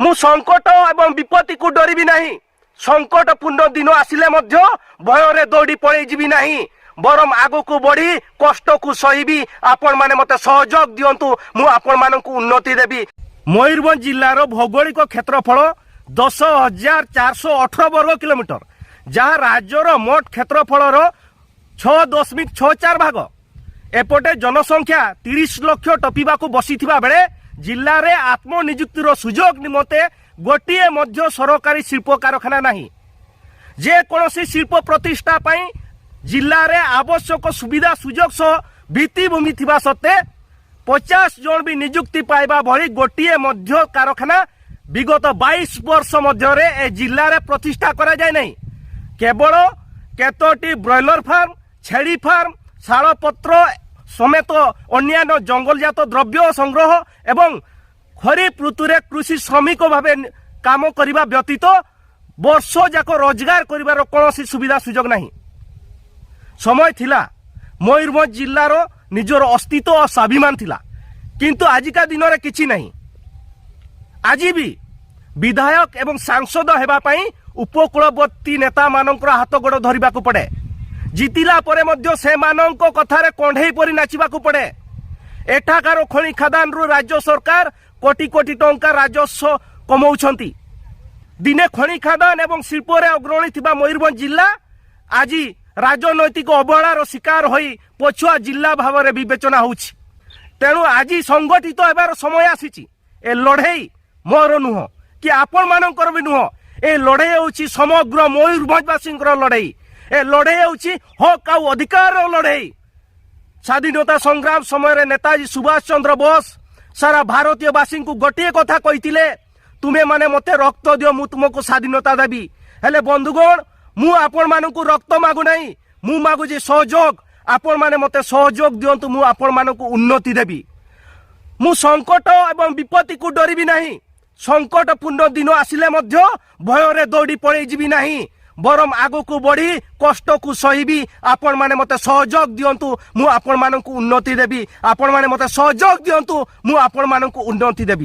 मु संकट एवं विपत्ति को डरबी नहीं। संकटपूर्ण दिन आसिले मध्य भय दौड़ी पड़े जीवी नहीं, बरम आगो को बढ़ी कष्ट को सहीबी। आपण माने मते सहयोग दियंतु, मु आपण मानकु उन्नति देबी। मयूरभंज जिल्लार भौगोलिक क्षेत्रफल 10,418 वर्ग किलोमीटर, जहाँ राज्यर मोट क्षेत्रफल 6.64 भाग। एपटे जनसंख्या 30 लाख टपिबा को बसीथिबा बेले जिल्ला रे आत्मनियुक्तिर सुजोग निमते गोटिए मध्य सरकारी शिल्प कारखाना नहीं। जे कोनोसी शिल्प प्रतिष्ठा पाई जिल्ला रे आवश्यक सुविधा सुजोग सह भित्तिभूमि थिबा सत्ते 50 जन भी नियुक्ति पाइबा भली गोटिए मध्य कारखाना विगत 22 वर्ष मध्य ए जिल्ला रे प्रतिष्ठा करा जाय नहीं। केवल केतोटी ब्रॉयलर फार्म, छेड़ी फार्म, शालपत्र समेत अन्यान्य जंगलजात द्रव्य संग्रह एवं खरीफ ऋतुरे कृषि श्रमिक भाव काम करने व्यतीत वर्ष जाक रोजगार करिवार कौनसी सुविधा सुजोग नहीं। समय थिला मयूरभंज जिल्लार निजर अस्तित्व और स्वाभिमान थिला, किंतु आजिका दिन में किछि नहीं। आज भी विधायक एवं सांसद हेबा पई उपकूलवर्ती नेता मानकर हाथ गोड़ धरिबा को पड़े। जितिला परे मध्य से मानंको कथारे कंढेई परि नाचिबा को पड़े। एठाकार खनि खादान रु राज्य सरकार कोटी कोटी टंका राजस्व कमाउछंती। दिने खनि खादान एवं शिल्प रे अग्रणी थिबा मयूरभंज जिल्ला आज राजनैतिक अवहेलार शिकार होई पछुआ जिल्ला भाव में विवेचना होउछि। तेणु आज संगठित हेबार समय आसीछि। ए लड़ाई मोर नुह कि आपण मानकर भी नुह, ए लड़ाई होउछि समग्र मयूरभंजवासींकर लड़ाई। ए लड़ाई होउछि हक आ अधिकार लड़ाई। स्वाधीनता संग्राम समय नेताजी सुभाष चंद्र बोस सारा भारतीयवासी को गोटे कथा कहिथिले, तुमे माने मते रक्त दियो मु तुमको स्वाधीनता देबी। हेले बंधुगण, मु आपण मानकु रक्त मागु नहीं, मु मागुछि सहयोग। आपण माने मते सहयोग दियंतु, मु आपण मानकु उन्नति देबी। मु संकट एवं विपत्ति को डरबी नहीं। संकटपूर्ण दिन आसिले मध्य भय दौड़ी पड़े जीवी नहीं, बरम आगो को बढ़ी कष्ट को सहीबी। आपण माने मते सहयोग दियंतु, मु आपण मानकु उन्नति देबी। आपण माने मते सहयोग दियंतु, मु आपण मानकु उन्नति देबी।